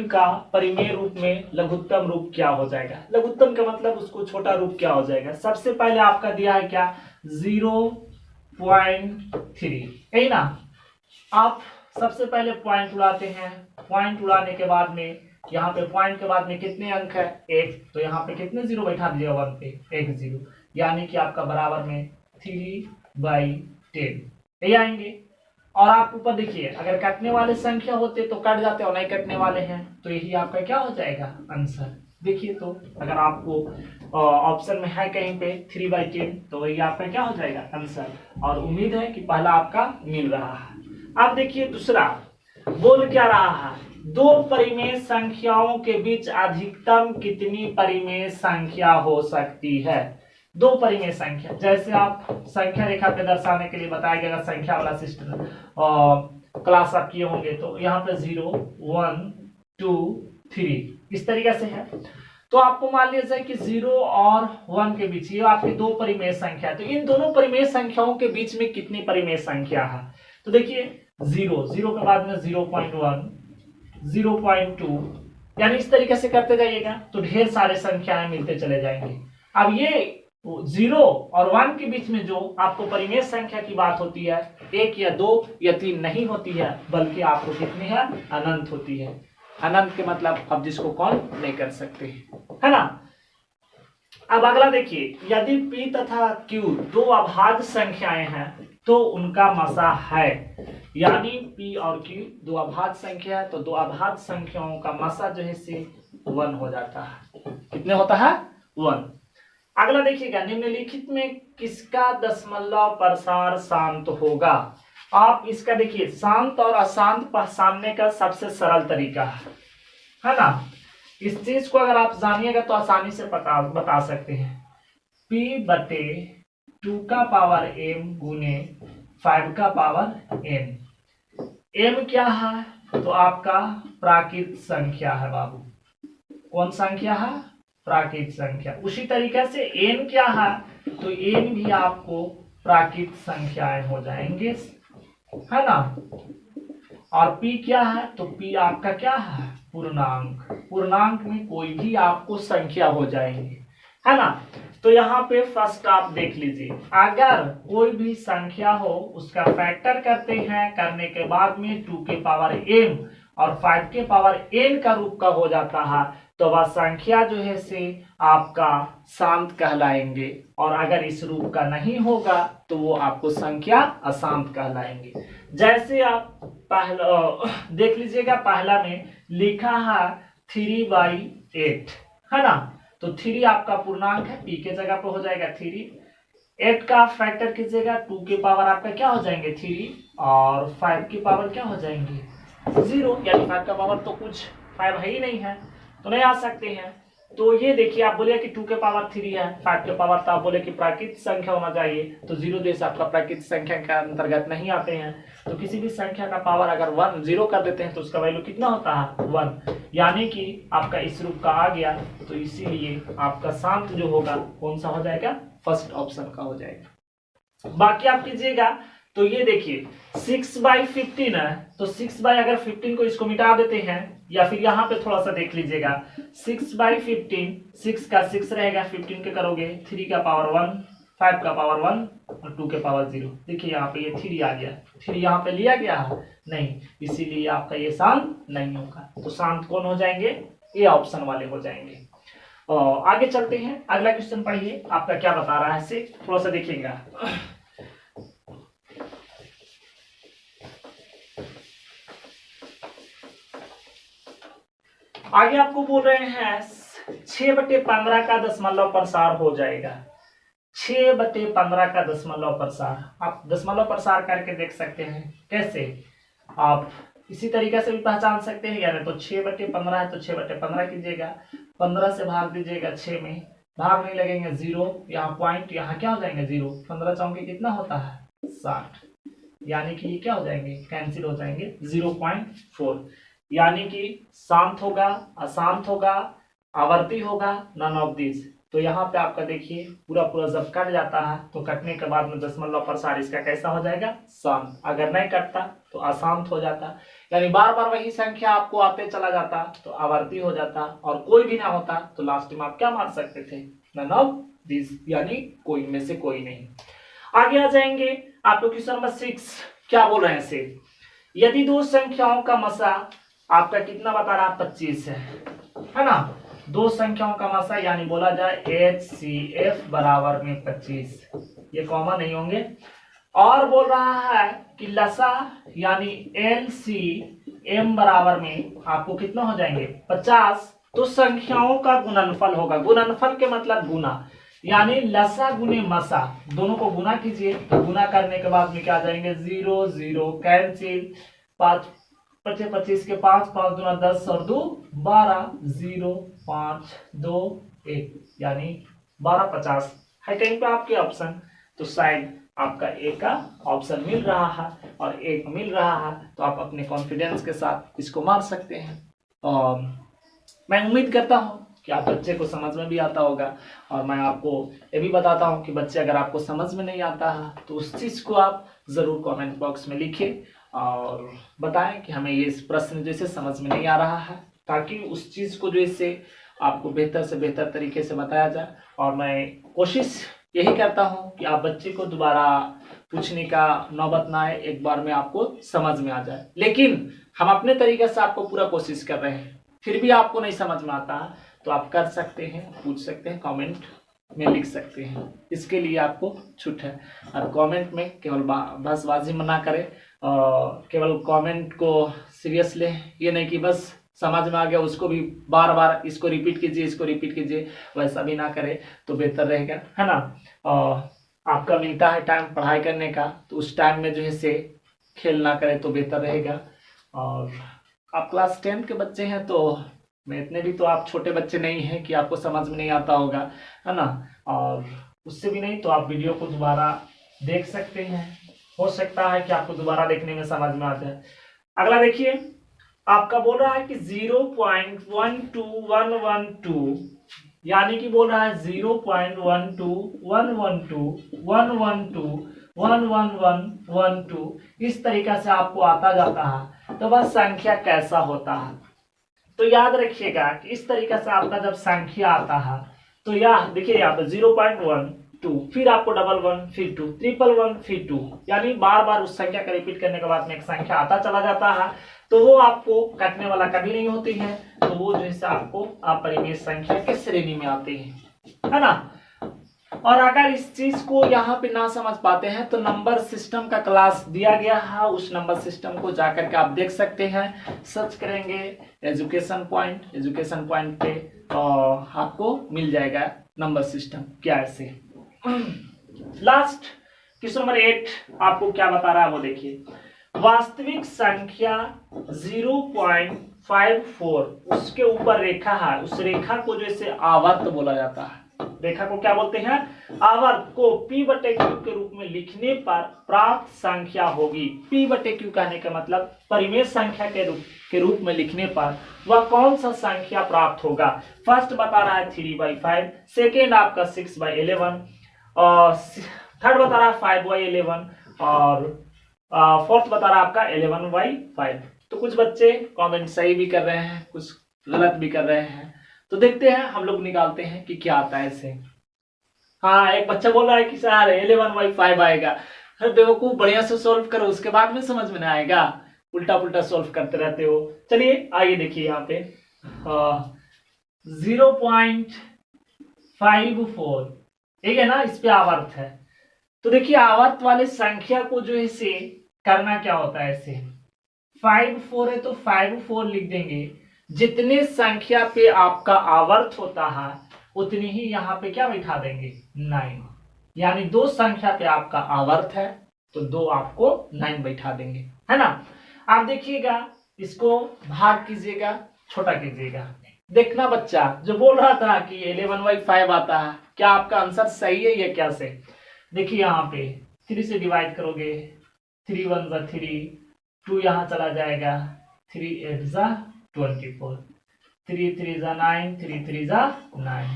का परिमेय रूप में लघुत्तम रूप क्या हो जाएगा। लघुत्तम का मतलब उसको छोटा रूप क्या हो जाएगा। सबसे पहले आपका दिया है क्या 0.3, यही ना। आप सबसे पहले पॉइंट उड़ाते हैं, पॉइंट उड़ाने के बाद में यहाँ पे पॉइंट के बाद में कितने अंक है 1, तो यहाँ पे कितने जीरो बैठा दीजिएगा 1 पे 1 0, यानी कि आपका बराबर में 3/10 यही आएंगे। और आप ऊपर देखिए अगर कटने वाले संख्या होते तो कट जाते और नहीं कटने वाले हैं तो यही आपका क्या हो जाएगा आंसर। देखिए तो अगर आपको ऑप्शन में है कहीं पे 3/10 तो वही आपका क्या हो जाएगा आंसर। और उम्मीद है कि पहला आपका मिल रहा है। अब देखिए दूसरा बोल क्या रहा है, दो परिमेय संख्याओं के बीच अधिकतम कितनी परिमेय संख्या हो सकती है। दो परिमेय संख्या, जैसे आप संख्या रेखा पे दर्शाने के लिए बताया गया संख्या वाला सिस्टम क्लास आप किए होंगे तो यहाँ पे 0 1 2 3 इस तरीके से है। तो आपको मान लीजिए कि 0 और 1 के बीच ये आपकी दो परिमेय संख्या है, तो इन दोनों परिमेय संख्याओं के बीच में कितनी परिमेय संख्या है। तो देखिए 0 0 के बाद में 0.1 0.2 यानी इस तरीके से करते जाइएगा तो ढेर सारे संख्याएं मिलते चले जाएंगे। अब ये 0 और 1 के बीच में जो आपको परिमेय संख्या की बात होती है 1 या 2 या 3 नहीं होती है, बल्कि आपको कितनी है अनंत होती है। अनंत के मतलब अब जिसको कौन नहीं कर सकते है ना। अब अगला देखिए, यदि P तथा Q दो अभाज्य संख्याएं हैं तो उनका मसा है। यानी P और Q दो अभाज्य संख्या है तो दो अभाज्य संख्याओं का मसा जो है से 1 हो जाता है। कितने होता है 1। अगला देखिएगा, निम्नलिखित में किसका दशमलव प्रसार शांत होगा। आप इसका देखिए शांत और अशांत पहचानने का सबसे सरल तरीका है ना। इस चीज को अगर आप जानिएगा तो आसानी से बता सकते हैं। P/2 का पावर m गुने 5 का पावर n। m क्या है तो आपका प्राकृत संख्या है बाबू। कौन संख्या है प्राकृत संख्या। उसी तरीके से n क्या है तो n भी आपको प्राकृत संख्याएं हो जाएंगे है ना। और p क्या है तो p आपका क्या है पूर्णांक। पूर्णांक में कोई भी आपको संख्या हो जाएंगे है ना। तो यहाँ पे फर्स्ट आप देख लीजिए, अगर कोई भी संख्या हो उसका फैक्टर करते हैं, करने के बाद में 2 के पावर m और 5 के पावर n का रूप का हो जाता है तो वह संख्या जो है से आपका शांत कहलाएंगे। और अगर इस रूप का नहीं होगा तो वो आपको संख्या अशांत कहलाएंगे। जैसे आप पहला देख लीजिएगा, पहला में लिखा है 3/8 है ना। तो 3 आपका पूर्णांक है, p के जगह पर हो जाएगा 3। 8 का फैक्टर कीजिएगा 2 के पावर आपका क्या हो जाएंगे 3 और 5 की पावर क्या हो जाएंगे 0, यानी 5 का पावर तो कुछ 5 है ही नहीं है तो नहीं आ सकते हैं। तो ये देखिए आप बोले कि 2 के पावर 3 है, 5 के पावर तो आप बोले कि प्राकृत संख्या होना चाहिए तो 0 देश आपका प्राकृत संख्या के अंतर्गत नहीं आते हैं। तो किसी भी संख्या का पावर अगर 1 0 कर देते हैं तो उसका वैल्यू कितना होता है 1, यानी कि आपका इस रूप का आ गया। तो इसीलिए आपका शांत जो होगा कौन सा हो जाएगा फर्स्ट ऑप्शन का हो जाएगा। बाकी आप कीजिएगा तो ये देखिए 6/15 है तो 6 बाई अगर 15 को इसको मिटा देते हैं, या फिर यहाँ पे थोड़ा सा देख लीजिएगा 6/15 6 का 6 रहेगा, 15 के करोगे 3 का पावर 1 5 का पावर 1 और 2 के पावर 0। देखिए यहाँ पे ये 3 आ गया, 3 यहाँ पे लिया गया है नहीं, इसीलिए आपका ये शांत नहीं होगा। तो शांत कौन हो जाएंगे ये ऑप्शन वाले हो जाएंगे। आगे चलते हैं, अगला क्वेश्चन पढ़िए आपका क्या बता रहा है इसे थोड़ा सा देखिएगा। आगे आपको बोल रहे हैं 6/15 का दशमलव प्रसार हो जाएगा। 6/15 का दशमलव प्रसार आप दशमलव प्रसार करके देख सकते हैं। कैसे आप इसी तरीके से भी पहचान सकते हैं, यानी तो 6/15 है तो 6/15 कीजिएगा, 15 से भाग दीजिएगा 6 में, भाग नहीं लगेंगे 0, यहाँ पॉइंट यहाँ क्या हो जाएंगे 0, 15 चौके कितना होता है 60, यानी कि ये क्या हो जाएंगे कैंसिल हो जाएंगे 0.4, यानी कि शांत होगा अशांत होगा आवर्ती होगा नन ऑफ दिस। तो यहाँ पे आपका देखिए पूरा पूरा जब कट जाता है तो कटने के बाद में दशमलव प्रसार इसका कैसा हो जाएगा, शांत। अगर नहीं कटता तो अशांत हो जाता, यानी बार बार वही संख्या आपको आते चला जाता तो आवर्ती हो जाता, और कोई भी ना होता तो लास्ट में आप क्या मान सकते थे, नन ऑफ दिस, यानी कोई में से कोई नहीं। आगे आ जाएंगे आप लोग क्वेश्चन नंबर 6 क्या बोल रहे हैं से, यदि दो संख्याओं का मसा आपका कितना बता रहा है, 25 है ना, दो संख्याओं का मसा यानी बोला जाए HCF बराबर में 25, ये कॉमन नहीं होंगे, और बोल रहा है कि लसा यानी LCM बराबर में आपको कितना हो जाएंगे 50, तो संख्याओं का गुणनफल होगा। गुणनफल के मतलब गुना, यानी लसा गुने मसा, दोनों को गुना कीजिए, तो गुना करने के बाद में क्या आ जाएंगे 0 0 कैंसिल, 5 25 25 के 5 5 दूना 10 और 2 12 0 5 2 1, यानी 12 50 है कहीं पे आपके ऑप्शन, तो शायद आपका ए का ऑप्शन मिल रहा है, और एक मिल रहा है तो आप अपने कॉन्फिडेंस के साथ इसको मार सकते हैं। और मैं उम्मीद करता हूँ कि आप बच्चे को समझ में भी आता होगा, और मैं आपको ये भी बताता हूँ कि बच्चे अगर आपको समझ में नहीं आता है तो उस चीज़ को आप ज़रूर कमेंट बॉक्स में लिखिए और बताएं कि हमें ये प्रश्न जैसे समझ में नहीं आ रहा है, ताकि उस चीज़ को जो इससे आपको बेहतर से बेहतर तरीके से बताया जाए। और मैं कोशिश यही करता हूँ कि आप बच्चे को दोबारा पूछने का नौबत ना आए, एक बार में आपको समझ में आ जाए, लेकिन हम अपने तरीके से आपको पूरा कोशिश कर रहे हैं, फिर भी आपको नहीं समझ में आता तो आप कर सकते हैं, पूछ सकते हैं, कमेंट में लिख सकते हैं, इसके लिए आपको छूट है। और कमेंट में केवल बसबाजी ना करें, केवल कमेंट को सीरियस लें, ये नहीं कि बस समझ में आ गया उसको भी बार बार इसको रिपीट कीजिए, इसको रिपीट कीजिए, वैसा भी ना करें तो बेहतर रहेगा, है ना। आपका मिलता है टाइम पढ़ाई करने का, तो उस टाइम में जो है से खेल ना करें तो बेहतर रहेगा। और आप क्लास 10 के बच्चे हैं तो मैं इतने भी तो आप छोटे बच्चे नहीं हैं कि आपको समझ में नहीं आता होगा, है ना, और उससे भी नहीं तो आप वीडियो को दोबारा देख सकते हैं, हो सकता है कि आपको दोबारा देखने में समझ में आ जाए। अगला देखिए आपका बोल रहा है कि 0.12112, यानी कि बोल रहा है 0.12112 इस तरीका से आपको आता जाता है, तो वह संख्या कैसा होता है। तो याद रखिएगा कि इस तरीके से आपका जब संख्या आता है तो यह देखिए यहाँ पे 0.12, फिर आपको 11 फिर 2 111 फिर 2, यानी बार बार उस संख्या का रिपीट करने के बाद में एक संख्या आता चला जाता है, तो वो आपको कटने वाला कभी नहीं होती है, तो वो जैसे आपको अपरिमेय संख्या के श्रेणी में आती है ना। और अगर इस चीज को यहाँ पे ना समझ पाते हैं तो नंबर सिस्टम का क्लास दिया गया है, उस नंबर सिस्टम को जाकर के आप देख सकते हैं, सर्च करेंगे एजुकेशन पॉइंट पे आपको मिल जाएगा नंबर सिस्टम क्या ऐसे। लास्ट क्वेश्चन नंबर 8 आपको क्या बता रहा है वो देखिए, वास्तविक संख्या 0.54 उसके ऊपर रेखा है, उस रेखा को जैसे आवर्त बोला जाता है, रेखा को क्या बोलते हैं, आवर्त को P/Q के रूप में लिखने पर प्राप्त संख्या होगी। P/Q कहने का मतलब परिमेय संख्या के रूप में लिखने पर वह कौन सा संख्या प्राप्त होगा। फर्स्ट बता रहा है 3/5, सेकेंड आपका 6/11, और थर्ड बता रहा है 5/11, और फोर्थ बता रहा है आपका 11/5। तो कुछ बच्चे कमेंट सही भी कर रहे हैं, कुछ गलत भी कर रहे हैं, तो देखते हैं हम लोग निकालते हैं कि क्या आता है इसे। हाँ, एक बच्चा बोल रहा है कि सर 11/5 आएगा। अरे बेवकूफ, बढ़िया से सॉल्व करो, उसके बाद में समझ में ना आएगा, उल्टा पुल्टा सॉल्व करते रहते हो। चलिए आइए देखिए यहाँ पे 0.54 ठीक है ना, इस पे आवर्त है, तो देखिए आवर्त वाले संख्या को जो है इसे करना क्या होता है, इसे 54 है तो 54 लिख देंगे, जितने संख्या पे आपका आवर्त होता है उतनी ही यहाँ पे क्या बैठा देंगे 9, यानी 2 संख्या पे आपका आवर्त है तो 2 आपको 9 बैठा देंगे, है ना। आप देखिएगा इसको भाग कीजिएगा, छोटा कीजिएगा, देखना बच्चा जो बोल रहा था कि 11/5 आता है, क्या आपका आंसर सही है या क्या से। देखिए यहाँ पे 3 से डिवाइड करोगे, 3 1 ज़ा 3, 2 यहाँ चला जाएगा, 3 8 ज़ा 24, 3 3 ज़ा 9, 3 3 ज़ा 9,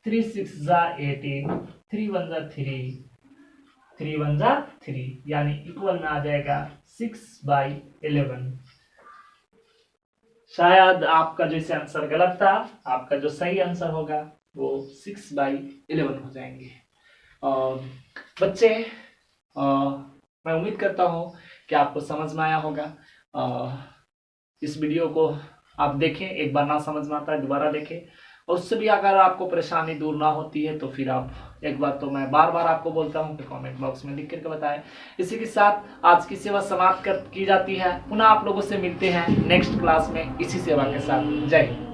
3 6 जा 18, 3 1 जा 3, 3 1 जा 3, यानी इक्वल में आ जाएगा 6/11। शायद आपका जो इसे आंसर गलत था, आपका जो सही आंसर होगा वो 6/11 हो जाएंगे। बच्चे, मैं उम्मीद करता हूँ कि आपको समझ में आया होगा। इस वीडियो को आप देखें, एक बार ना समझ में आता है दोबारा देखें, और उससे भी अगर आपको परेशानी दूर ना होती है तो फिर आप एक बार, तो मैं बार बार आपको बोलता हूँ कि कमेंट बॉक्स में लिख करके बताएं। इसी के साथ आज की सेवा समाप्त की जाती है। पुनः आप लोगों से मिलते हैं नेक्स्ट क्लास में इसी सेवा के साथ। जय हिंद।